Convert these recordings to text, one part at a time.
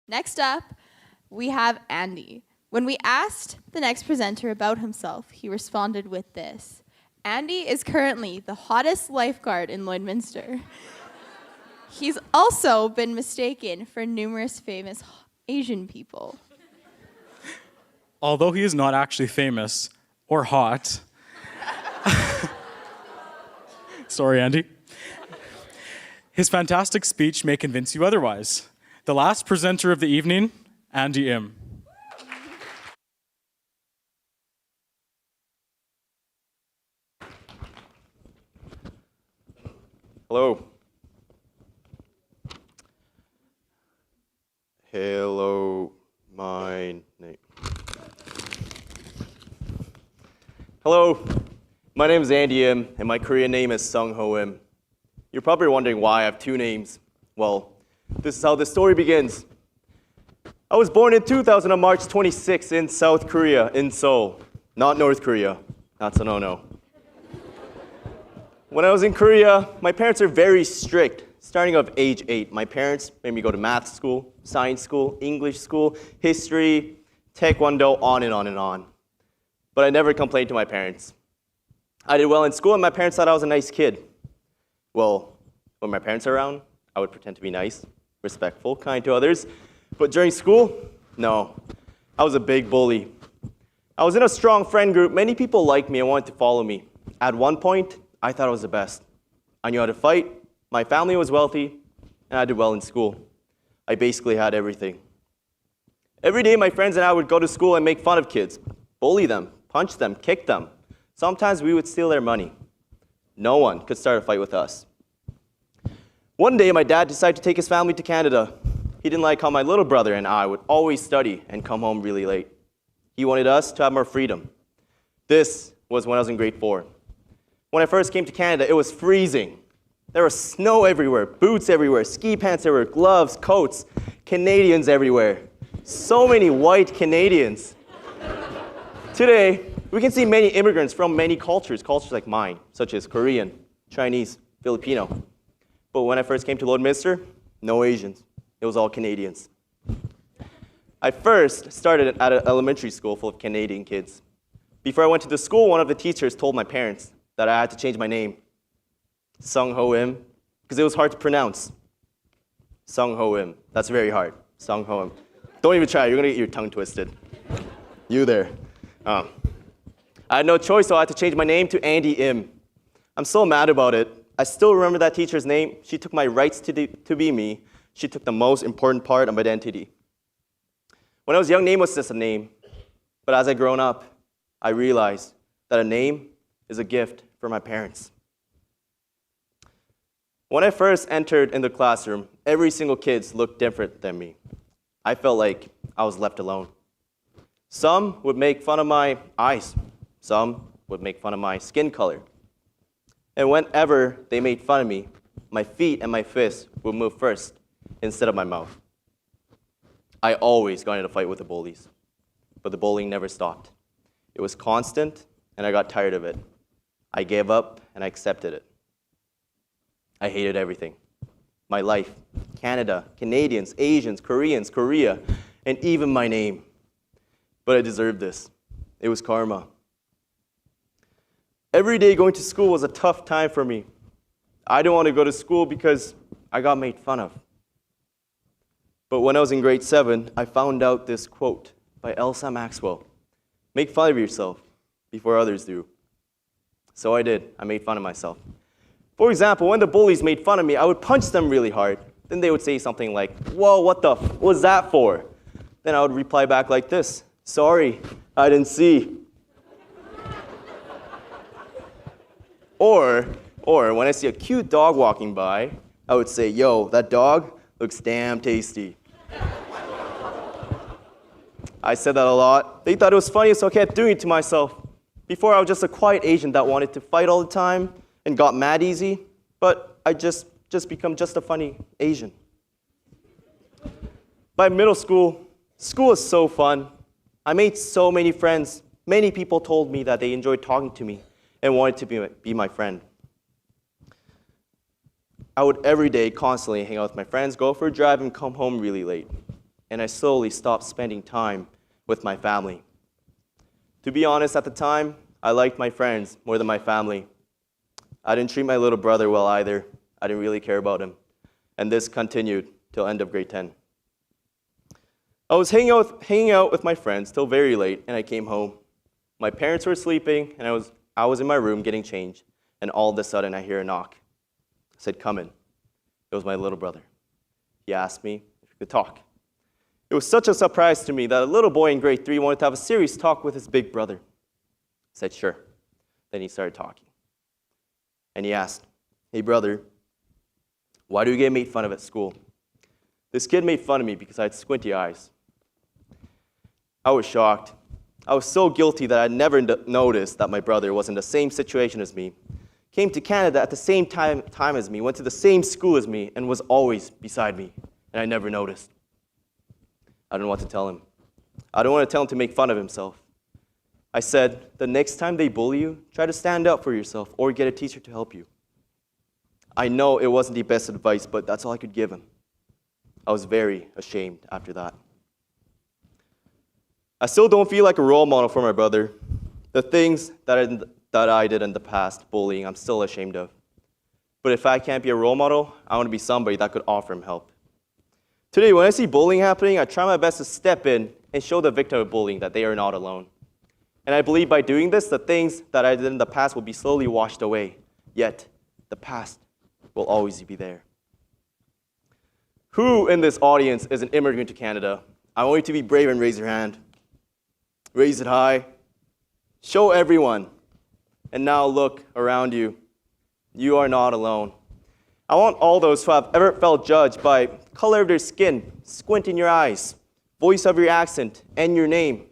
Next up, we have Andy. When we asked the next presenter about himself, he responded with this. Andy is currently the hottest lifeguard in Lloydminster. He's also been mistaken for numerous famous Asian people. Although he is not actually famous or hot. Sorry, Andy. His fantastic speech may convince you otherwise. The last presenter of the evening, Andy Im. Hello. Hello, my name. Hello, my name is Andy Im, and my Korean name is Sung Ho Im. You're probably wondering why I have two names. Well, this is how the story begins. I was born in 2000 on March 26 in South Korea, in Seoul. Not North Korea. That's a no-no. When I was in Korea, my parents are very strict. Starting at age 8, my parents made me go to math school, science school, English school, history, taekwondo, on and on and on. But I never complained to my parents. I did well in school, and my parents thought I was a nice kid. Well, when my parents are around, I would pretend to be nice, respectful, kind to others. But during school, no. I was a big bully. I was in a strong friend group. Many people liked me and wanted to follow me. At one point, I thought I was the best. I knew how to fight, my family was wealthy, and I did well in school. I basically had everything. Every day, my friends and I would go to school and make fun of kids, bully them, punch them, kick them. Sometimes we would steal their money. No one could start a fight with us. One day, my dad decided to take his family to Canada. He didn't like how my little brother and I would always study and come home really late. He wanted us to have more freedom. This was when I was in grade 4. When I first came to Canada, it was freezing. There was snow everywhere, boots everywhere, ski pants everywhere, gloves, coats, Canadians everywhere. So many white Canadians. Today, we can see many immigrants from many cultures like mine, such as Korean, Chinese, Filipino. But when I first came to Lloydminster, no Asians. It was all Canadians. I first started at an elementary school full of Canadian kids. Before I went to the school, one of the teachers told my parents that I had to change my name. Sung Ho Im, because it was hard to pronounce. Sung Ho Im. That's very hard. Sung Ho Im. Don't even try. You're going to get your tongue twisted. You there. I had no choice, so I had to change my name to Andy Im. I'm so mad about it. I still remember that teacher's name. She took my rights to be me. She took the most important part of my identity. When I was young, name was just a name. But as I grown up, I realized that a name is a gift for my parents. When I first entered in the classroom, every single kid looked different than me. I felt like I was left alone. Some would make fun of my eyes. Some would make fun of my skin color. And whenever they made fun of me, my feet and my fists would move first instead of my mouth. I always got into a fight with the bullies, but the bullying never stopped. It was constant, and I got tired of it. I gave up, and I accepted it. I hated everything. My life, Canada, Canadians, Asians, Koreans, Korea, and even my name. But I deserved this. It was karma. Every day going to school was a tough time for me. I didn't want to go to school because I got made fun of. But when I was in grade 7, I found out this quote by Elsa Maxwell. Make fun of yourself before others do. So I did. I made fun of myself. For example, when the bullies made fun of me, I would punch them really hard. Then they would say something like, "Whoa, what the f was that for?" Then I would reply back like this, "Sorry, I didn't see." Or when I see a cute dog walking by, I would say, "Yo, that dog looks damn tasty." I said that a lot. They thought it was funny, so I kept doing it to myself. Before, I was just a quiet Asian that wanted to fight all the time and got mad easy, but I just become just a funny Asian. By middle school, school was so fun. I made so many friends. Many people told me that they enjoyed talking to me and wanted to be my friend. I would every day constantly hang out with my friends, go for a drive, and come home really late. and I slowly stopped spending time with my family. To be honest, at the time, I liked my friends more than my family. I didn't treat my little brother well either. I didn't really care about him. And this continued till end of grade 10. I was hanging out with my friends till very late, and I came home. My parents were sleeping, and I was in my room getting changed, and all of a sudden I hear a knock. I said, "Come in." It was my little brother. He asked me if we could talk. It was such a surprise to me that a little boy in grade 3 wanted to have a serious talk with his big brother. I said, "Sure." Then he started talking. And he asked, "Hey brother, why do you get made fun of at school?" This kid made fun of me because I had squinty eyes. I was shocked. I was so guilty that I never noticed that my brother was in the same situation as me, came to Canada at the same time as me, went to the same school as me, and was always beside me, and I never noticed. I don't know what to tell him. I don't want to tell him to make fun of himself. I said, the next time they bully you, try to stand up for yourself or get a teacher to help you. I know it wasn't the best advice, but that's all I could give him. I was very ashamed after that. I still don't feel like a role model for my brother. The things that I did in the past, bullying, I'm still ashamed of. But if I can't be a role model, I want to be somebody that could offer him help. Today, when I see bullying happening, I try my best to step in and show the victim of bullying that they are not alone. And I believe by doing this, the things that I did in the past will be slowly washed away. Yet, the past will always be there. Who in this audience is an immigrant to Canada? I want you to be brave and raise your hand. Raise it high. Show everyone. And now look around you. You are not alone. I want all those who have ever felt judged by color of their skin, squint in your eyes, voice of your accent, and your name.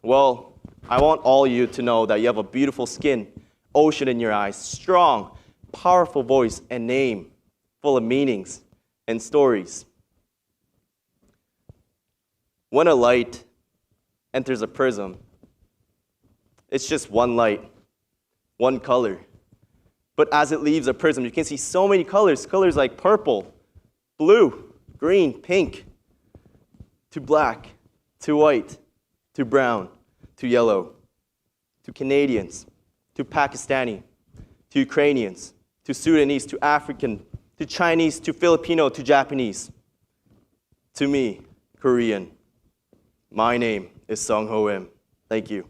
Well, I want all you to know that you have a beautiful skin, ocean in your eyes, strong, powerful voice, and name, full of meanings and stories. When a light enters a prism, it's just one light, one color. But as it leaves a prism, you can see so many colors like purple, blue, green, pink, to black, to white, to brown, to yellow, to Canadians, to Pakistani, to Ukrainians, to Sudanese, to African, to Chinese, to Filipino, to Japanese, to me, Korean. My name is Sung Ho Im. Thank you.